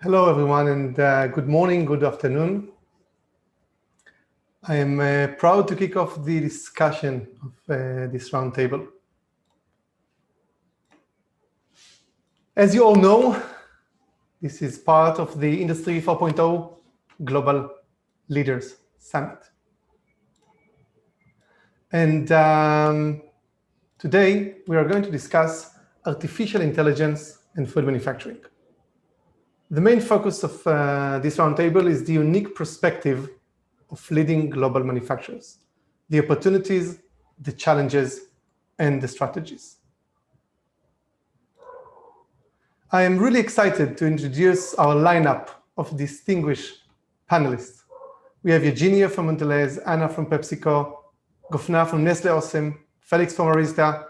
Hello, everyone, and good morning, good afternoon. I am proud to kick off the discussion of this roundtable. As you all know, this is part of the Industry 4.0 Global Leaders Summit. And today, we are going to discuss artificial intelligence and food manufacturing. The main focus of this roundtable is the unique perspective of leading global manufacturers, the opportunities, the challenges, and the strategies. I am really excited to introduce our lineup of distinguished panelists. We have Eugenia from Mondelez, Anna from PepsiCo, Gofna from Nestle Osem, Felix from Arista,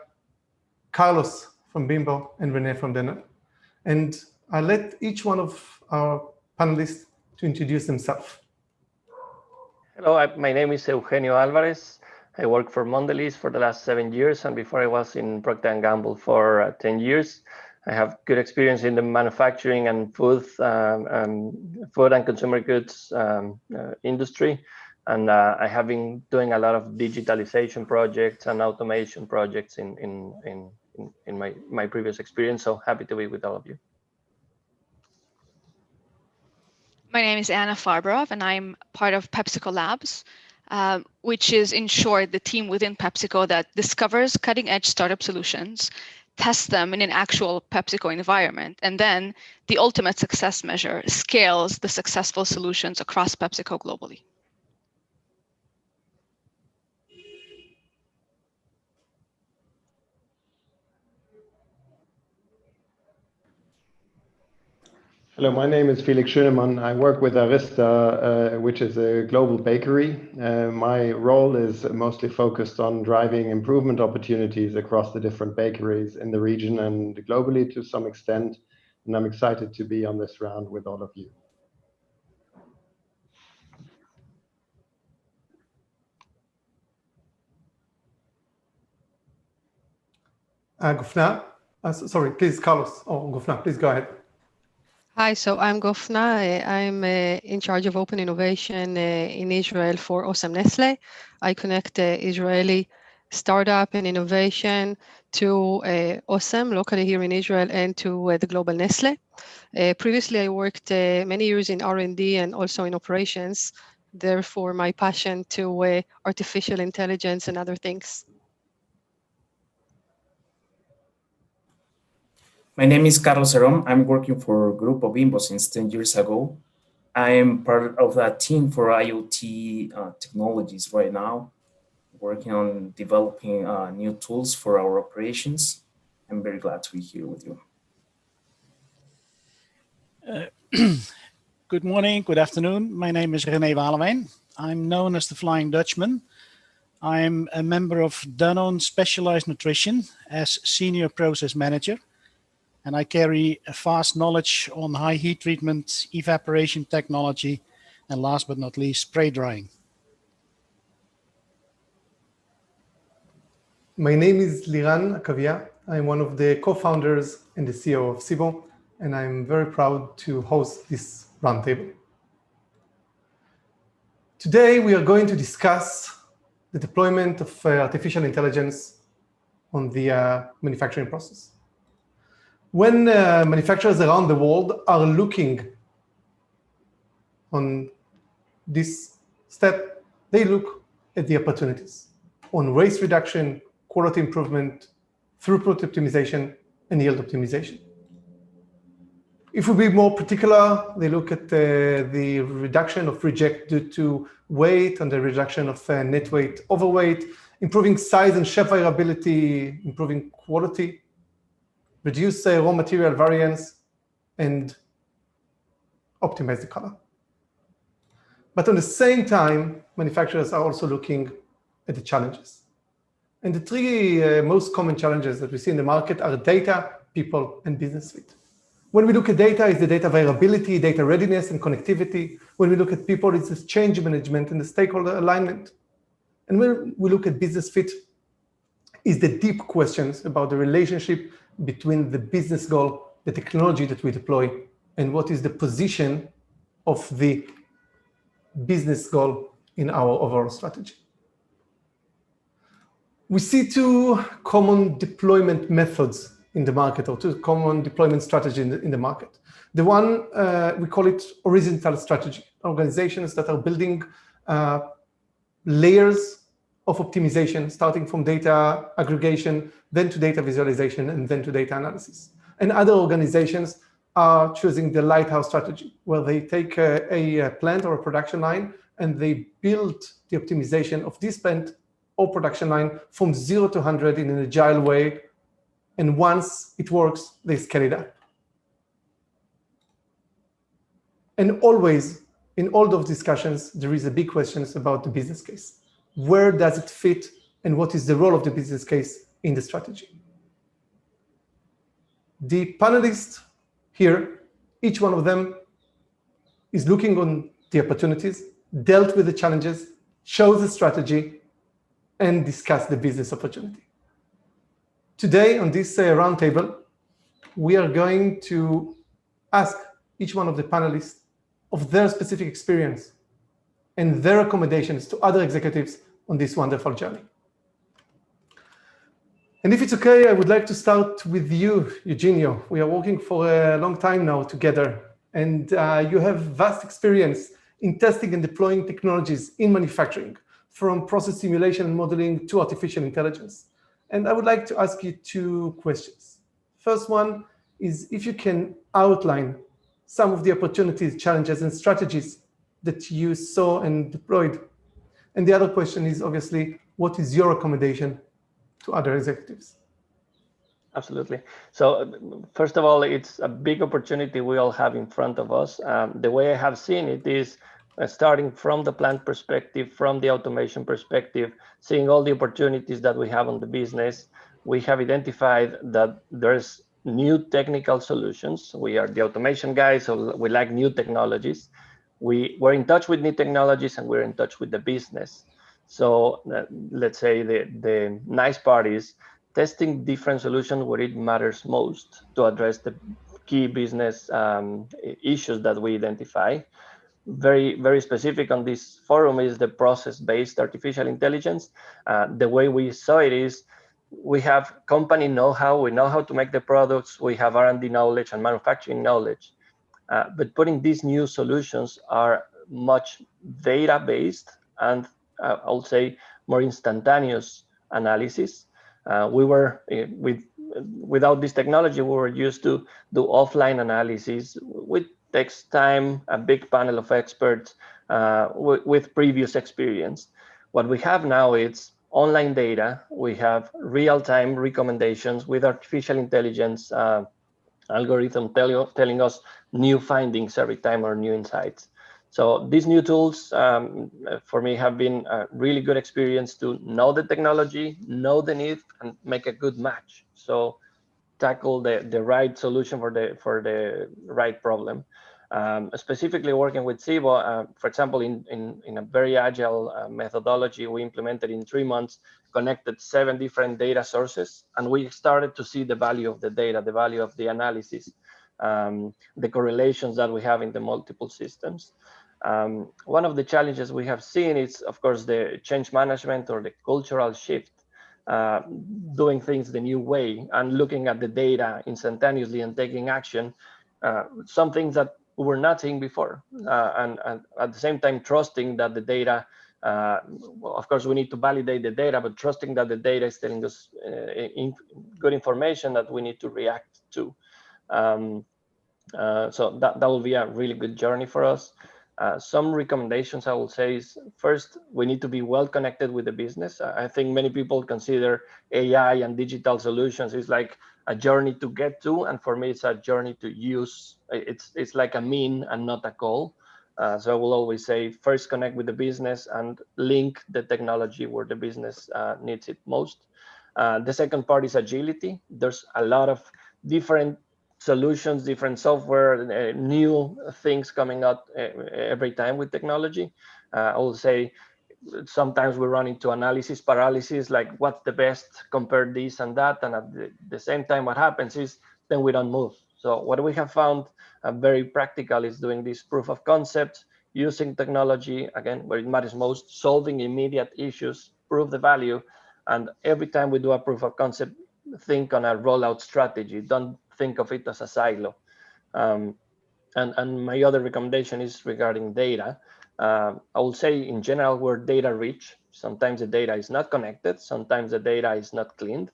Carlos from Bimbo, and Renee from Danone. And I'll let each one of our panelists to introduce themselves. Hello, my name is Eugenio Alvarez. I work for Mondelez for the last 7 years, and before I was in Procter & Gamble for 10 years. I have good experience in the manufacturing and food and consumer goods industry, and I have been doing a lot of digitalization projects and automation projects in my previous experience. So happy to be with all of you. My name is Anna Farberov, and I'm part of PepsiCo Labs, which is, in short, the team within PepsiCo that discovers cutting-edge startup solutions, tests them in an actual PepsiCo environment, and then the ultimate success measure scales the successful solutions across PepsiCo globally. Hello, my name is Felix Schönemann. I work with Arista, which is a global bakery. My role is mostly focused on driving improvement opportunities across the different bakeries in the region and globally to some extent. And I'm excited to be on this round with all of you. Gofna, sorry, please, Carlos. Oh, Gofna, please go ahead. Hi, so I'm Gofna. I'm in charge of open innovation in Israel for Osem Nestle. I connect Israeli startup and innovation to Osem locally here in Israel and to the global Nestle. Previously, I worked many years in R&D and also in operations. Therefore, my passion to artificial intelligence and other things. My name is Carlos Heron. I'm working for Grupo Bimbo since 10 years ago. I am part of that team for IoT technologies right now, working on developing new tools for our operations. I'm very glad to be here with you. Good morning, good afternoon. My name is René Walewijn. I'm known as the Flying Dutchman. I'm a member of Danone Specialized Nutrition as Senior Process Manager. And I carry a vast knowledge on high heat treatment, evaporation technology, and last but not least, spray drying. My name is Liran Akavia. I'm one of the co-founders and the CEO of SIBO, and I'm very proud to host this roundtable. Today, we are going to discuss the deployment of artificial intelligence on the manufacturing process. When manufacturers around the world are looking on this step, they look at the opportunities on waste reduction, quality improvement, throughput optimization, and yield optimization. If we be more particular, they look at the reduction of reject due to weight and the reduction of net weight overweight, improving size and shape variability, improving quality, reduce raw material variance, and optimize the color. But at the same time, manufacturers are also looking at the challenges. And the three most common challenges that we see in the market are data, people, and business fit. When we look at data, it's the data availability, data readiness, and connectivity. When we look at people, it's the change management and the stakeholder alignment. And when we look at business fit, is the deep questions about the relationship between the business goal, the technology that we deploy, and what is the position of the business goal in our overall strategy. We see two common deployment methods in the market, or two common deployment strategies in the market. The one, we call it horizontal strategy, organizations that are building layers of optimization, starting from data aggregation, then to data visualization, and then to data analysis. And other organizations are choosing the lighthouse strategy, where they take a plant or a production line and they build the optimization of this plant or production line from 0 to 100 in an agile way. And once it works, they scale it up. And always, in all those discussions, there is a big question about the business case. Where does it fit, and what is the role of the business case in the strategy? The panelists here, each one of them is looking on the opportunities, dealt with the challenges, chose the strategy, and discussed the business opportunity. Today, on this roundtable, we are going to ask each one of the panelists of their specific experience and their recommendations to other executives on this wonderful journey. And if it's okay, I would like to start with you, Eugenio. We are working for a long time now together, and you have vast experience in testing and deploying technologies in manufacturing, from process simulation and modeling to artificial intelligence. And I would like to ask you two questions. First one is if you can outline some of the opportunities, challenges, and strategies that you saw and deployed. And the other question is obviously, what is your recommendation to other executives? Absolutely. So first of all, it's a big opportunity we all have in front of us. The way I have seen it is starting from the plant perspective, from the automation perspective, seeing all the opportunities that we have on the business. We have identified that there's new technical solutions. We are the automation guys, so we like new technologies. We're in touch with new technologies, and we're in touch with the business. So let's say the nice part is testing different solutions where it matters most to address the key business issues that we identify. Very, very specific on this forum is the process-based artificial intelligence. The way we saw it is we have company know-how, we know how to make the products, we have R&D knowledge and manufacturing knowledge. But putting these new solutions are much data-based and I'll say more instantaneous analysis. Without this technology, we were used to do offline analysis, which takes time, a big panel of experts with previous experience. What we have now is online data. We have real-time recommendations with artificial intelligence algorithm telling us new findings every time or new insights. So these new tools for me have been a really good experience to know the technology, know the need, and make a good match. So tackle the right solution for the right problem. Specifically working with Cibo, for example, in a very agile methodology, we implemented in 3 months, connected 7 different data sources, and we started to see the value of the data, the value of the analysis, the correlations that we have in the multiple systems. One of the challenges we have seen is, of course, the change management or the cultural shift, doing things the new way and looking at the data instantaneously and taking action, some things that we were not seeing before, and at the same time trusting that the data, well, of course we need to validate the data, but trusting that the data is telling us good information that we need to react to. So that will be a really good journey for us. Some recommendations I will say is, first, we need to be well connected with the business. I think many people consider AI and digital solutions is like a journey to get to, and for me, it's a journey to use. It's like a mean and not a goal. So I will always say, first connect with the business and link the technology where the business needs it most. The second part is agility. There's a lot of different solutions, different software, new things coming out every time with technology. I will say sometimes we run into analysis paralysis, like what's the best, compare this and that. And at the same time, what happens is then we don't move. So what we have found very practical is doing this proof of concept, using technology, again, where it matters most, solving immediate issues, prove the value. And every time we do a proof of concept, think on a rollout strategy. Don't think of it as a silo. And my other recommendation is regarding data. I will say in general, we're data rich. Sometimes the data is not connected. Sometimes the data is not cleaned.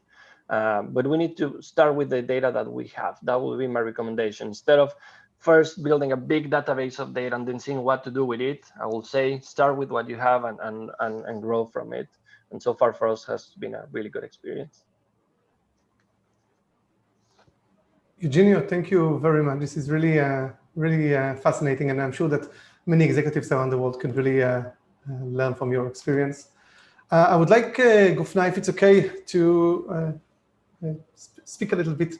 But we need to start with the data that we have. That will be my recommendation. Instead of first building a big database of data and then seeing what to do with it, I will say start with what you have and grow from it. And so far for us has been a really good experience. Eugenio, thank you very much. This is really, really fascinating, and I'm sure that many executives around the world can really learn from your experience. I would like, Gufna, if it's okay, to speak a little bit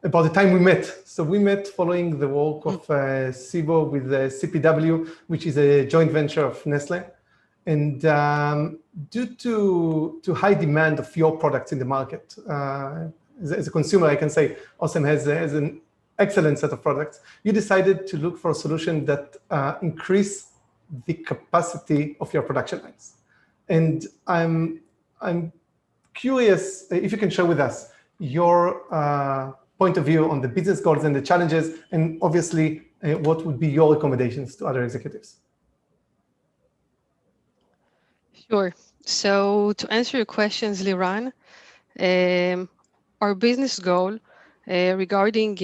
about the time we met. So we met following the work of SIBO with CPW, which is a joint venture of Nestle. And due to high demand of your products in the market, as a consumer, I can say Osem has an excellent set of products. You decided to look for a solution that increase the capacity of your production lines. And I'm curious if you can share with us your point of view on the business goals and the challenges, and obviously what would be your recommendations to other executives. Sure. So to answer your questions, Liran, our business goal regarding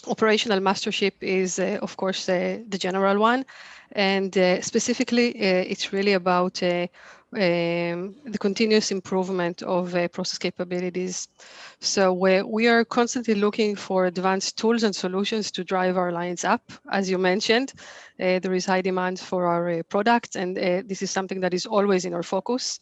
operational mastership is, of course, the general one. And specifically, it's really about the continuous improvement of process capabilities. So we are constantly looking for advanced tools and solutions to drive our lines up. As you mentioned, there is high demand for our products, and this is something that is always in our focus.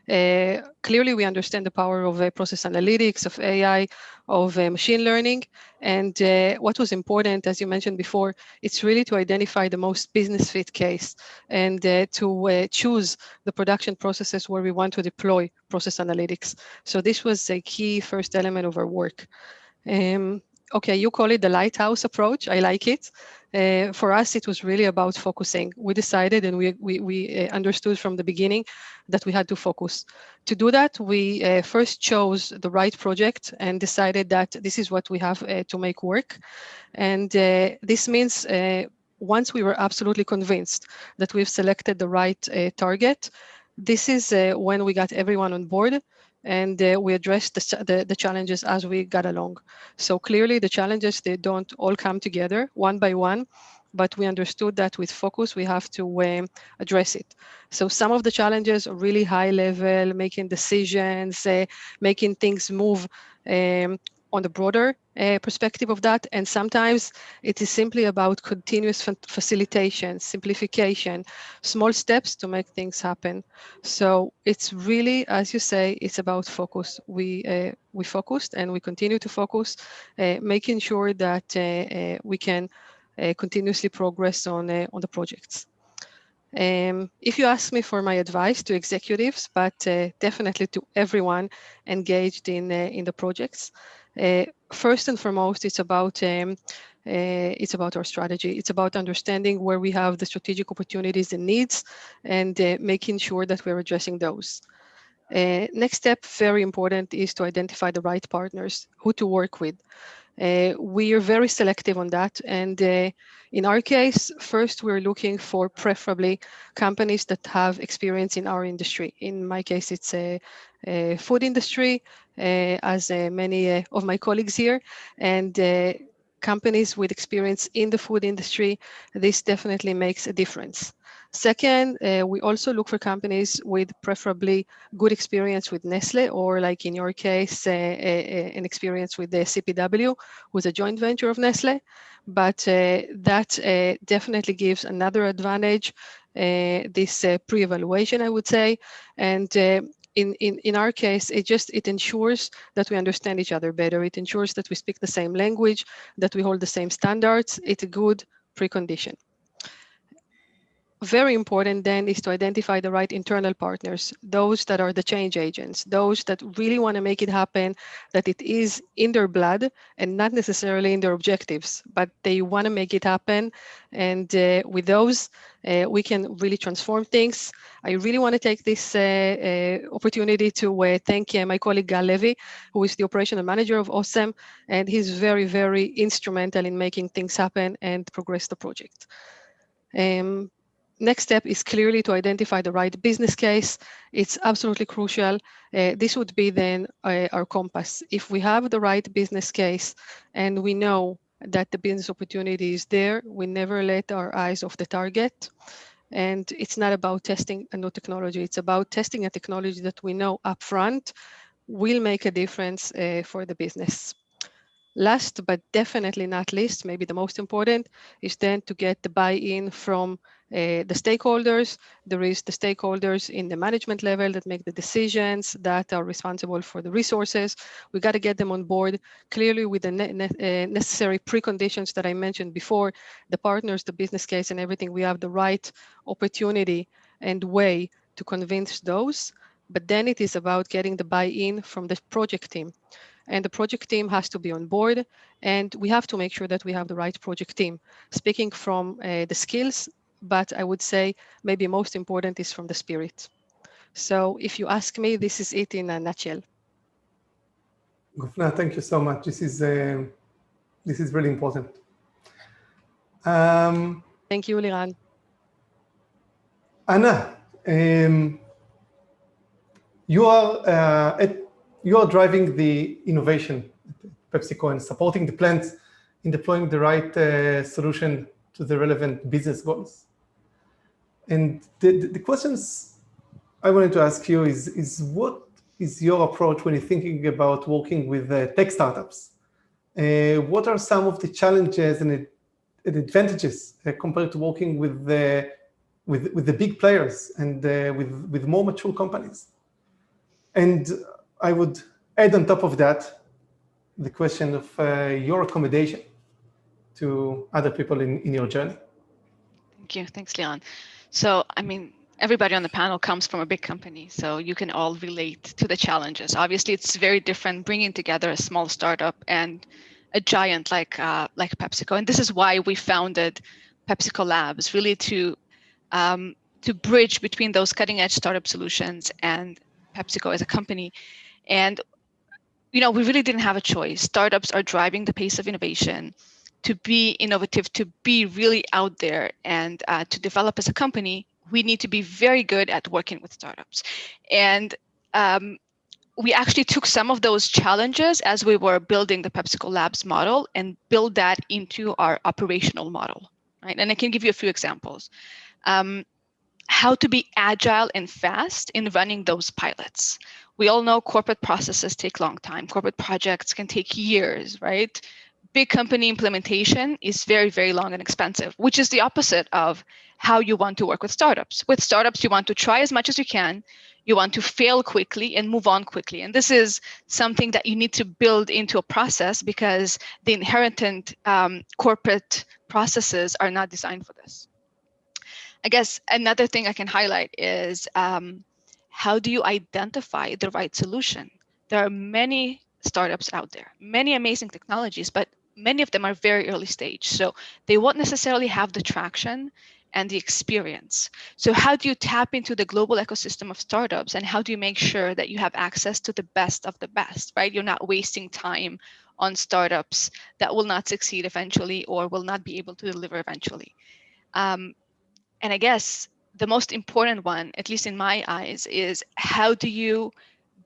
Clearly, we understand the power of process analytics, of AI, of machine learning. And what was important, as you mentioned before, it's really to identify the most business fit case and to choose the production processes where we want to deploy process analytics. So this was a key first element of our work. Okay, you call it the lighthouse approach. I like it. For us, it was really about focusing. We decided and we understood from the beginning that we had to focus. To do that, we first chose the right project and decided that this is what we have to make work. And this means once we were absolutely convinced that we've selected the right target, this is when we got everyone on board and we addressed the challenges as we got along. So clearly the challenges, they don't all come together one by one, but we understood that with focus, we have to address it. So some of the challenges are really high level, making decisions, making things move on the broader perspective of that. And sometimes it is simply about continuous facilitation, simplification, small steps to make things happen. So it's really, as you say, it's about focus. We focused and we continue to focus, making sure that we can continuously progress on the projects. If you ask me for my advice to executives, but definitely to everyone engaged in the projects, first and foremost, it's about our strategy. It's about understanding where we have the strategic opportunities and needs, and making sure that we're addressing those. Next step, very important, is to identify the right partners, who to work with. We are very selective on that. And in our case, first, we're looking for preferably companies that have experience in our industry. In my case, it's a food industry, as many of my colleagues here. And companies with experience in the food industry, this definitely makes a difference. Second, we also look for companies with preferably good experience with Nestle, or like in your case, an experience with the CPW, who's a joint venture of Nestle. But that definitely gives another advantage, this pre-evaluation, I would say. And in our case, it ensures that we understand each other better. It ensures that we speak the same language, that we hold the same standards. It's a good precondition. very important then is to identify the right internal partners, those that are the change agents, those that really want to make it happen, that it is in their blood and not necessarily in their objectives, but they want to make it happen. And with those, we can really transform things. I really want to take this opportunity to thank my colleague Gal Levy, who is the operational manager of OSEM, and he's very, very instrumental in making things happen and progress the project. Next step is clearly to identify the right business case. It's absolutely crucial. This would be then our compass. If we have the right business case and we know that the business opportunity is there, we never let our eyes off the target. And it's not about testing a new technology. It's about testing a technology that we know upfront will make a difference for the business. Last, but definitely not least, maybe the most important, is then to get the buy-in from the stakeholders. There is the stakeholders in the management level that make the decisions, that are responsible for the resources. We got to get them on board clearly with the necessary preconditions that I mentioned before, the partners, the business case, and everything. We have the right opportunity and way to convince those. But then it is about getting the buy-in from the project team. And the project team has to be on board, and we have to make sure that we have the right project team. Speaking from the skills, but I would say maybe most important is from the spirit. So if you ask me, this is it in a nutshell. Gufna, thank you so much. This is really important. Thank you, Liran. Anna, you are driving the innovation at PepsiCo and supporting the plants in deploying the right solution to the relevant business goals. And the questions I wanted to ask you is what is your approach when you're thinking about working with tech startups? What are some of the challenges and advantages compared to working with the big players and with more mature companies? And I would add on top of that the question of your accommodation to other people in your journey. Thank you. Thanks, Leon. So, I mean, everybody on the panel comes from a big company, so you can all relate to the challenges. Obviously, it's very different bringing together a small startup and a giant like PepsiCo. And this is why we founded PepsiCo Labs, really to bridge between those cutting-edge startup solutions and PepsiCo as a company. And we really didn't have a choice. Startups are driving the pace of innovation. To be innovative, to be really out there, and to develop as a company, we need to be very good at working with startups. And we actually took some of those challenges as we were building the PepsiCo Labs model and build that into our operational model, right? And I can give you a few examples. How to be agile and fast in running those pilots. We all know corporate processes take a long time. Corporate projects can take years, right? Big company implementation is very, very long and expensive, which is the opposite of how you want to work with startups. With startups, you want to try as much as you can. You want to fail quickly and move on quickly. And this is something that you need to build into a process because the inherent corporate processes are not designed for this. I guess another thing I can highlight is how do you identify the right solution? There are many startups out there, many amazing technologies, but many of them are very early stage. So they won't necessarily have the traction and the experience. So how do you tap into the global ecosystem of startups, and how do you make sure that you have access to the best of the best, right? You're not wasting time on startups that will not succeed eventually or will not be able to deliver eventually. And I guess the most important one, at least in my eyes, is how do you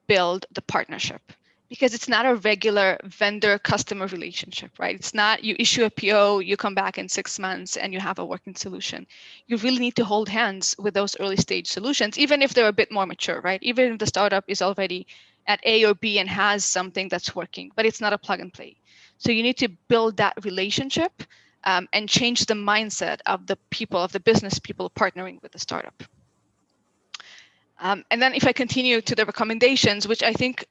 build the partnership? Because it's not a regular vendor-customer relationship, right? It's not you issue a PO, you come back in 6 months and you have a working solution. You really need to hold hands with those early stage solutions, even if they're a bit more mature, right? Even if the startup is already at A or B and has something that's working, but it's not a plug and play. So you need to build that relationship and change the mindset of the people, of the business people partnering with the startup. And then if I continue to the recommendations, which I think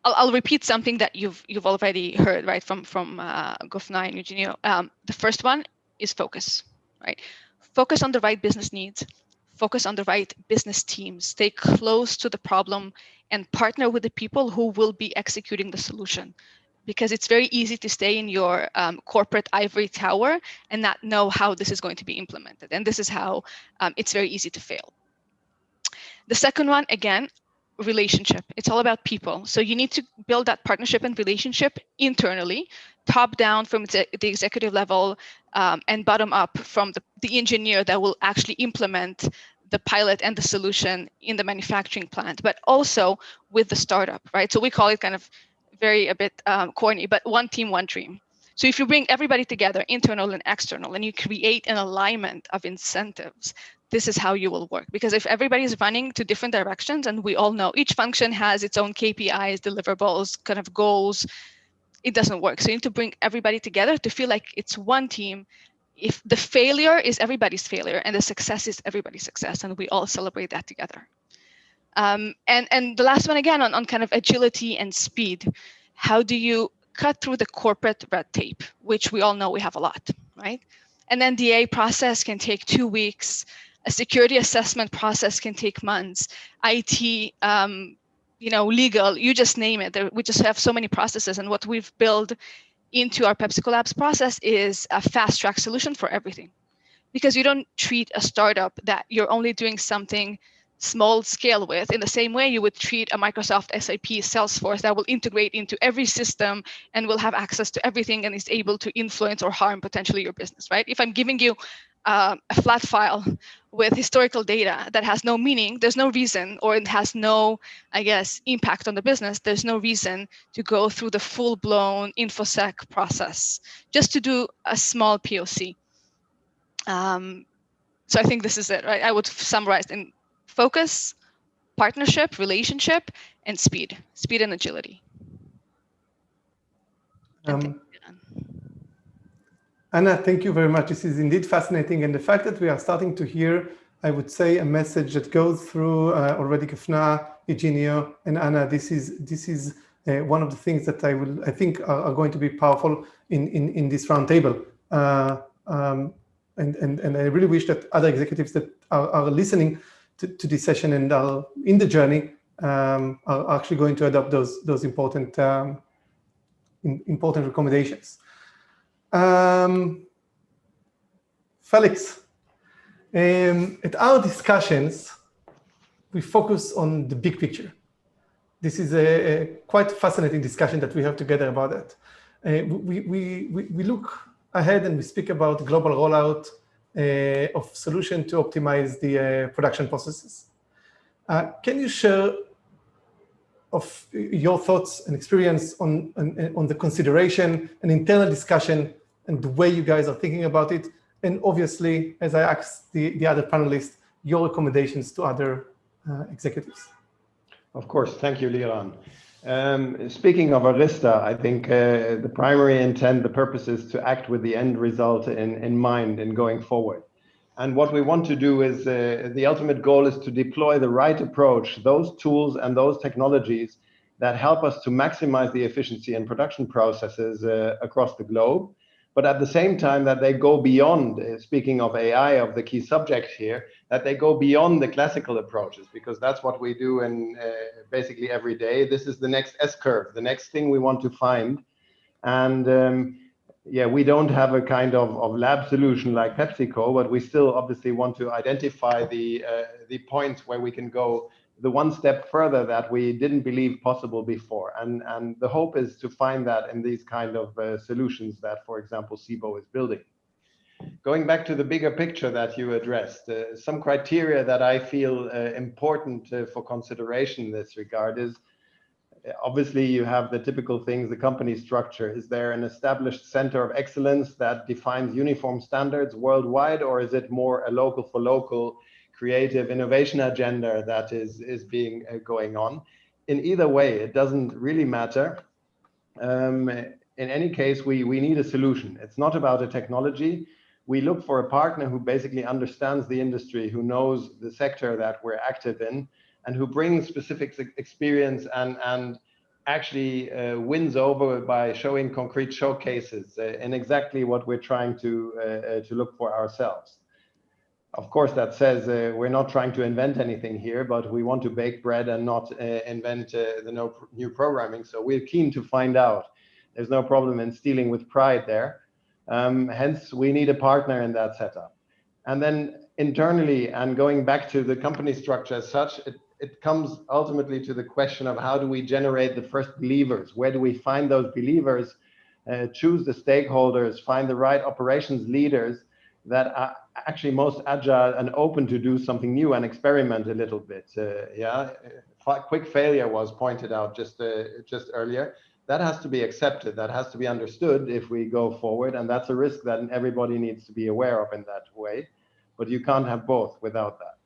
I'll repeat something that you've already heard, right, from Gufna and Eugenio. The first one is focus, right? focus on the right business needs, focus on the right business teams, stay close to the problem, and partner with the people who will be executing the solution. Because it's very easy to stay in your corporate ivory tower and not know how this is going to be implemented. And this is how it's very easy to fail. The second one, again, relationship. It's all about people. So you need to build that partnership and relationship internally, top down from the executive level, and bottom up from the engineer that will actually implement the pilot and the solution in the manufacturing plant, but also with the startup, right? So we call it kind of a bit corny, but one team, one dream. So if you bring everybody together, internal and external, and you create an alignment of incentives, this is how you will work. Because if everybody is running to different directions, and we all know each function has its own KPIs, deliverables, kind of goals, it doesn't work. So you need to bring everybody together to feel like it's one team. If the failure is everybody's failure and the success is everybody's success, and we all celebrate that together. And the last one, again, on kind of agility and speed. How do you cut through the corporate red tape, which we all know we have a lot, right? An NDA process can take 2 weeks. A security assessment process can take months. IT, legal, you just name it. We just have so many processes. And what we've built into our PepsiCo Labs process is a fast track solution for everything. Because you don't treat a startup that you're only doing something small scale with in the same way you would treat a Microsoft, SAP, Salesforce that will integrate into every system and will have access to everything and is able to influence or harm potentially your business, right? If I'm giving you a flat file with historical data that has no meaning, there's no reason, or it has no, I guess, impact on the business, there's no reason to go through the full-blown InfoSec process just to do a small POC. So I think this is it, right? I would summarize in focus, partnership, relationship, and speed and agility. Anna, thank you very much. This is indeed fascinating. And the fact that we are starting to hear, I would say, a message that goes through already Kefna, Eugenio, and Anna, this is one of the things that I think are going to be powerful in this roundtable. And I really wish that other executives that are listening to this session and are in the journey are actually going to adopt those important recommendations. Felix, at our discussions, we focus on the big picture. This is a quite fascinating discussion that we have together about that. We look ahead and we speak about global rollout of solution to optimize the production processes. Can you share of your thoughts and experience on the consideration and internal discussion and the way you guys are thinking about it? And obviously, as I asked the other panelists, your recommendations to other executives. Of course, thank you, Liran. Speaking of Arista, I think the primary intent, the purpose is to act with the end result in mind in going forward. And what we want to do is, the ultimate goal is to deploy the right approach, those tools and those technologies that help us to maximize the efficiency in production processes across the globe. But at the same time that they go beyond, speaking of AI, of the key subject here, that they go beyond the classical approaches, because that's what we do in basically every day. This is the next S-curve, the next thing we want to find. And yeah, we don't have a kind of lab solution like PepsiCo, but we still obviously want to identify the points where we can go the one step further that we didn't believe possible before. And the hope is to find that in these kind of solutions that, for example, SIBO is building. Going back to the bigger picture that you addressed, some criteria that I feel important for consideration in this regard is, obviously you have the typical things, the company structure. Is there an established center of excellence that defines uniform standards worldwide, or is it more a local for local creative innovation agenda that is being going on? In either way, it doesn't really matter. In any case, we need a solution. It's not about a technology. We look for a partner who basically understands the industry, who knows the sector that we're active in, and who brings specific experience and actually wins over by showing concrete showcases in exactly what we're trying to look for ourselves. Of course, that says we're not trying to invent anything here, but we want to bake bread and not invent the new programming. So we're keen to find out. There's no problem in stealing with pride there. Hence, we need a partner in that setup. And then internally, and going back to the company structure as such, it comes ultimately to the question of how do we generate the first believers? Where do we find those believers? Choose the stakeholders, find the right operations leaders that are actually most agile and open to do something new and experiment a little bit. Quick failure was pointed out just earlier. That has to be accepted. That has to be understood if we go forward, and that's a risk that everybody needs to be aware of in that way. But you can't have both without that.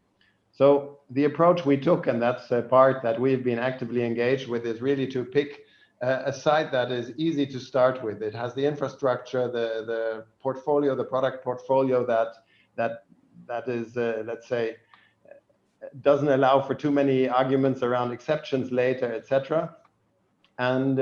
So the approach we took, and that's a part that we've been actively engaged with, is really to pick a site that is easy to start with. It has the infrastructure, the portfolio, the product portfolio that is, let's say, doesn't allow for too many arguments around exceptions later, etc. And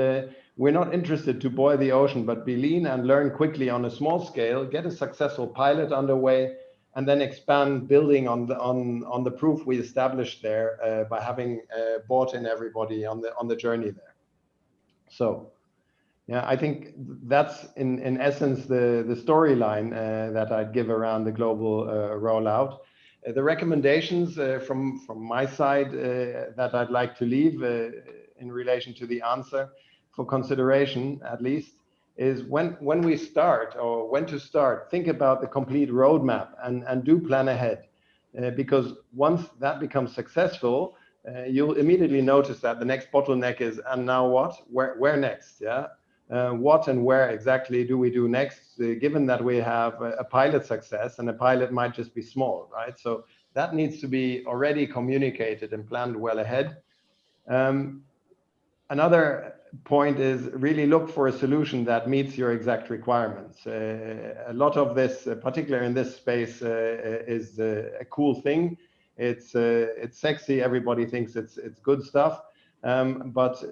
we're not interested to boil the ocean, but be lean and learn quickly on a small scale, get a successful pilot underway, and then expand, building on the proof we established there by having brought in everybody on the journey there. So, yeah, I think that's in essence the storyline that I'd give around the global rollout. The recommendations from my side that I'd like to leave in relation to the answer for consideration, at least, is when we start, or when to start, think about the complete roadmap and do plan ahead. Because once that becomes successful, you'll immediately notice that the next bottleneck is, and now what? Where next? Yeah. What and where exactly do we do next, given that we have a pilot success, and a pilot might just be small, right? So that needs to be already communicated and planned well ahead. Another point is really look for a solution that meets your exact requirements. A lot of this, particularly in this space, is a cool thing. It's sexy. Everybody thinks it's good stuff, but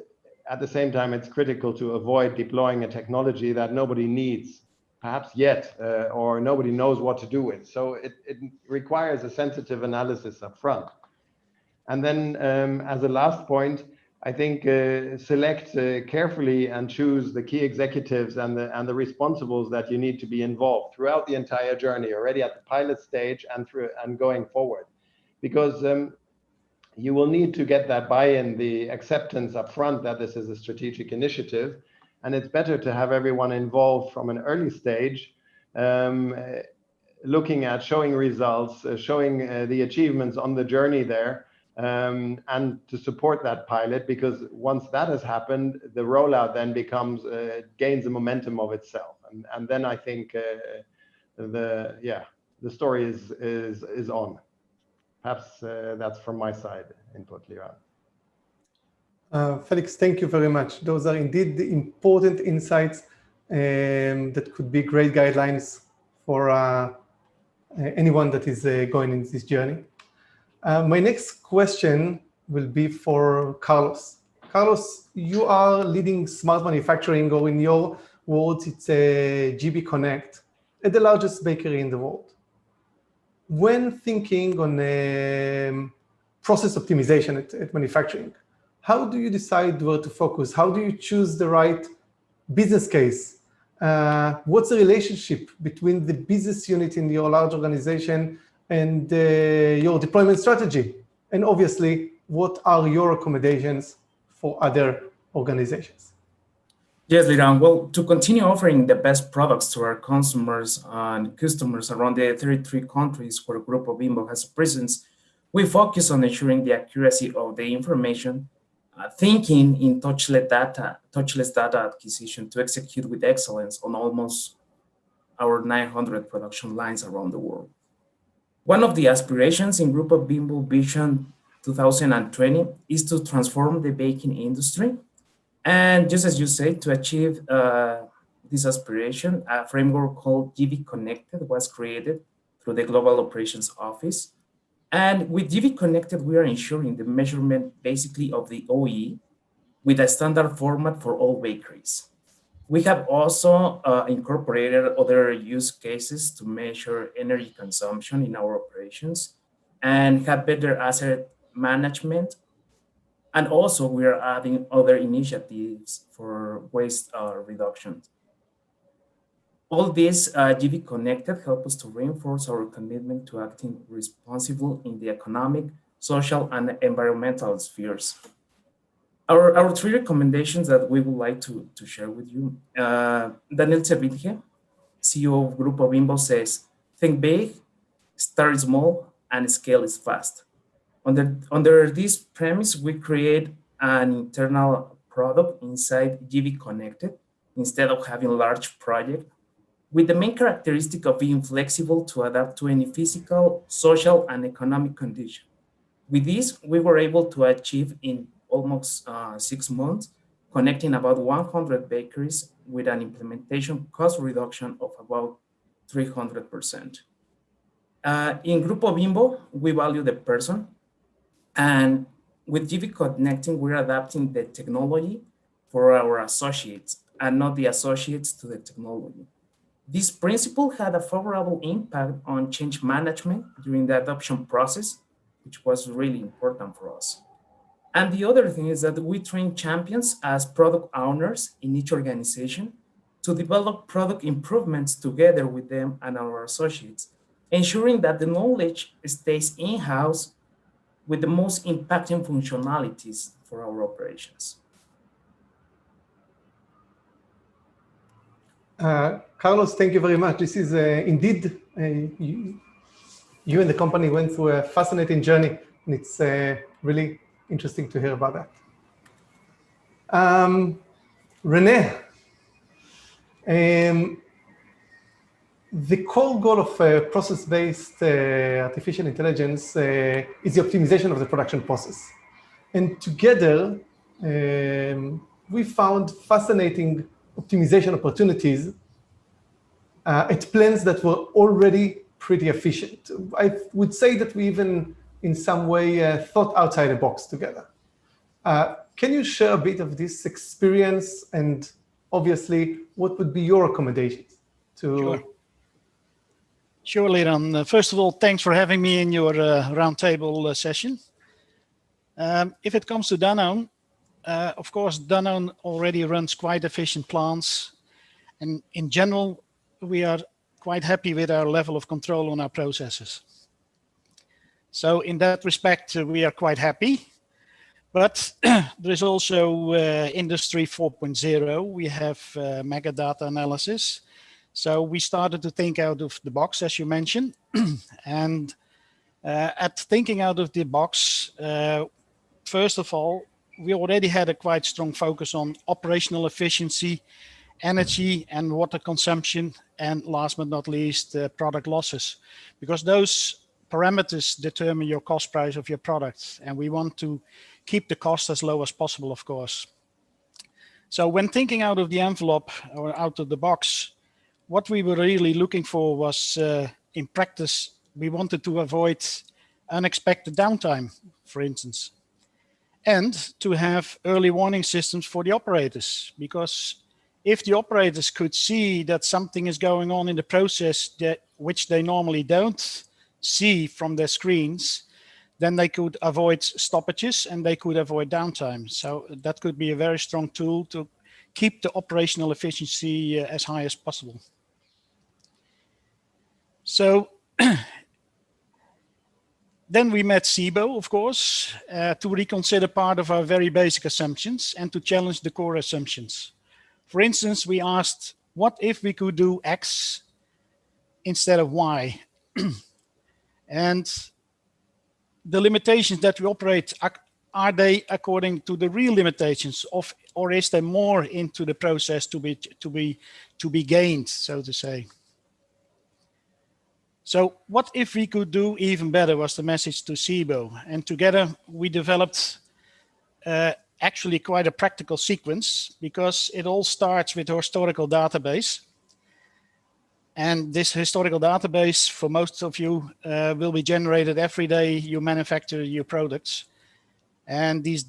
at the same time, it's critical to avoid deploying a technology that nobody needs, perhaps yet, or nobody knows what to do with. So it requires a sensitive analysis up front. And then as a last point, I think select carefully and choose the key executives and the responsibles that you need to be involved throughout the entire journey, already at the pilot stage and going forward. Because you will need to get that buy-in, the acceptance up front that this is a strategic initiative. And it's better to have everyone involved from an early stage, looking at showing results, showing the achievements on the journey there, and to support that pilot, because once that has happened, the rollout then becomes gains a momentum of itself, and then I think the story is on. Perhaps that's from my side input, Liran. Felix, thank you very much. Those are indeed the important insights that could be great guidelines for anyone that is going in this journey. My next question will be for Carlos. Carlos, you are leading smart manufacturing, or in your words, it's a GB Connect, at the largest bakery in the world. When thinking on process optimization at manufacturing, how do you decide where to focus? How do you choose the right business case? What's the relationship between the business unit in your large organization and your deployment strategy? And obviously, what are your recommendations for other organizations? Yes, Liran. Well, to continue offering the best products to our consumers and customers around the 33 countries where Grupo Bimbo has presence, we focus on ensuring the accuracy of the information, thinking in touchless data acquisition to execute with excellence on almost our 900 production lines around the world. One of the aspirations in Grupo Bimbo Vision 2020 is to transform the baking industry. And just as you say, to achieve this aspiration, a framework called GB Connected was created through the Global Operations Office. And with GB Connected, we are ensuring the measurement basically of the OE with a standard format for all bakeries. We have also incorporated other use cases to measure energy consumption in our operations and have better asset management. And also we are adding other initiatives for waste reduction. All this GB Connected help us to reinforce our commitment to acting responsible in the economic, social, and environmental spheres. Our three recommendations that we would like to share with you. Daniel Cervinge, CEO of Grupo Bimbo, says, think big, start small, and scale is fast. Under this premise, we create an internal product inside GB Connected instead of having a large project, with the main characteristic of being flexible to adapt to any physical, social, and economic condition. With this, we were able to achieve in almost 6 months, connecting about 100 bakeries with an implementation cost reduction of about 300%. In Grupo Bimbo, we value the person, and with GB Connecting, we're adapting the technology for our associates and not the associates to the technology. This principle had a favorable impact on change management during the adoption process, which was really important for us. And the other thing is that we train champions as product owners in each organization to develop product improvements together with them and our associates, ensuring that the knowledge stays in-house with the most impacting functionalities for our operations. Carlos, thank you very much. This is indeed, you and the company went through a fascinating journey, and it's really interesting to hear about that. René, the core goal of process-based artificial intelligence is the optimization of the production process. And together, we found fascinating optimization opportunities at plants that were already pretty efficient. I would say that we even, in some way, thought outside the box together. Can you share a bit of this experience, and obviously, what would be your recommendations to? Sure, Liran. First of all, thanks for having me in your roundtable session. If it comes to Danone, of course, Danone already runs quite efficient plants. And in general, we are quite happy with our level of control on our processes. So in that respect, we are quite happy. But there is also Industry 4.0. We have mega data analysis. So we started to think out of the box, as you mentioned. And at thinking out of the box, first of all, we already had a quite strong focus on operational efficiency, energy and water consumption, and last but not least, product losses, because those parameters determine your cost price of your products, and we want to keep the cost as low as possible, of course. So when thinking out of the envelope or out of the box, what we were really looking for was, in practice, we wanted to avoid unexpected downtime, for instance, and to have early warning systems for the operators, because if the operators could see that something is going on in the process which they normally don't see from their screens, then they could avoid stoppages and they could avoid downtime. So that could be a very strong tool to keep the operational efficiency as high as possible. So then we met SIBO, of course, to reconsider part of our very basic assumptions and to challenge the core assumptions. For instance, we asked, what if we could do X instead of Y? And the limitations that we operate, are they according to the real limitations of, or is there more into the process to be gained, so to say? So what if we could do even better was the message to SIBO. And together we developed actually quite a practical sequence, because it all starts with a historical database. And this historical database, for most of you, will be generated every day you manufacture your products. And these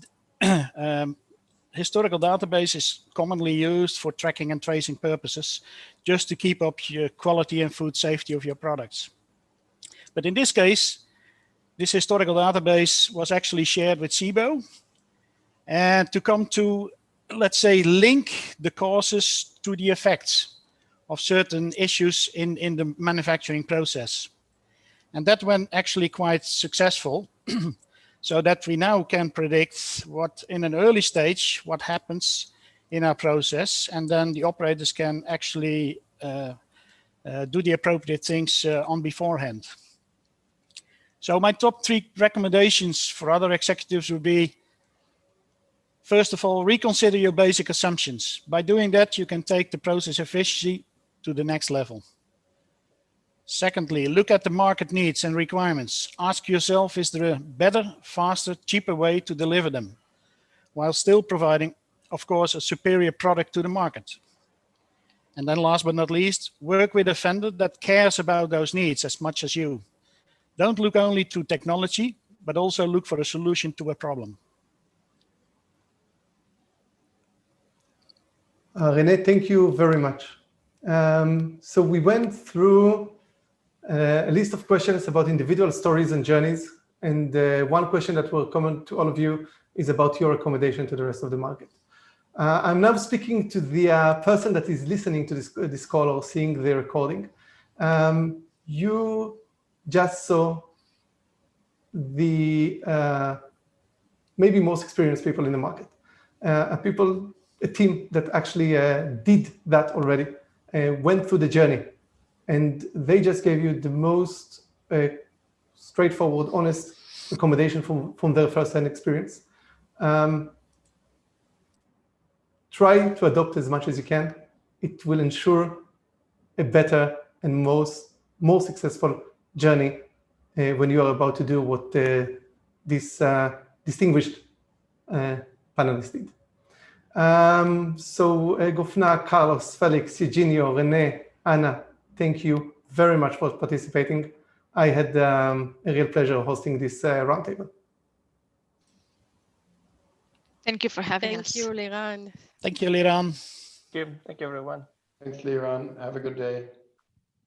historical database is commonly used for tracking and tracing purposes, just to keep up your quality and food safety of your products. But in this case, this historical database was actually shared with SIBO, and to come to, let's say, link the causes to the effects of certain issues in the manufacturing process. And that went actually quite successful, so that we now can predict what, in an early stage, what happens in our process, and then the operators can actually do the appropriate things on beforehand. So my top 3 recommendations for other executives would be, first of all, reconsider your basic assumptions. By doing that, you can take the process efficiency to the next level. Secondly, look at the market needs and requirements. Ask yourself, is there a better, faster, cheaper way to deliver them, while still providing, of course, a superior product to the market? And then last but not least, work with a vendor that cares about those needs as much as you. Don't look only to technology, but also look for a solution to a problem. René, thank you very much. So we went through a list of questions about individual stories and journeys. And one question that will come to all of you is about your accommodation to the rest of the market. I'm now speaking to the person that is listening to this call or seeing the recording. You just saw the maybe most experienced people in the market, a team that actually did that already, went through the journey, and they just gave you the most straightforward, honest accommodation from their first-hand experience. Try to adopt as much as you can. It will ensure a better and more successful journey when you are about to do what this distinguished panelists did. So Gofna, Carlos, Felix, Eugenio, René, Anna, thank you very much for participating. I had a real pleasure hosting this roundtable. Thank you for having us. Thank you, Liran. Thank you, Liran. Thank you, everyone. Thanks, Liran. Have a good day.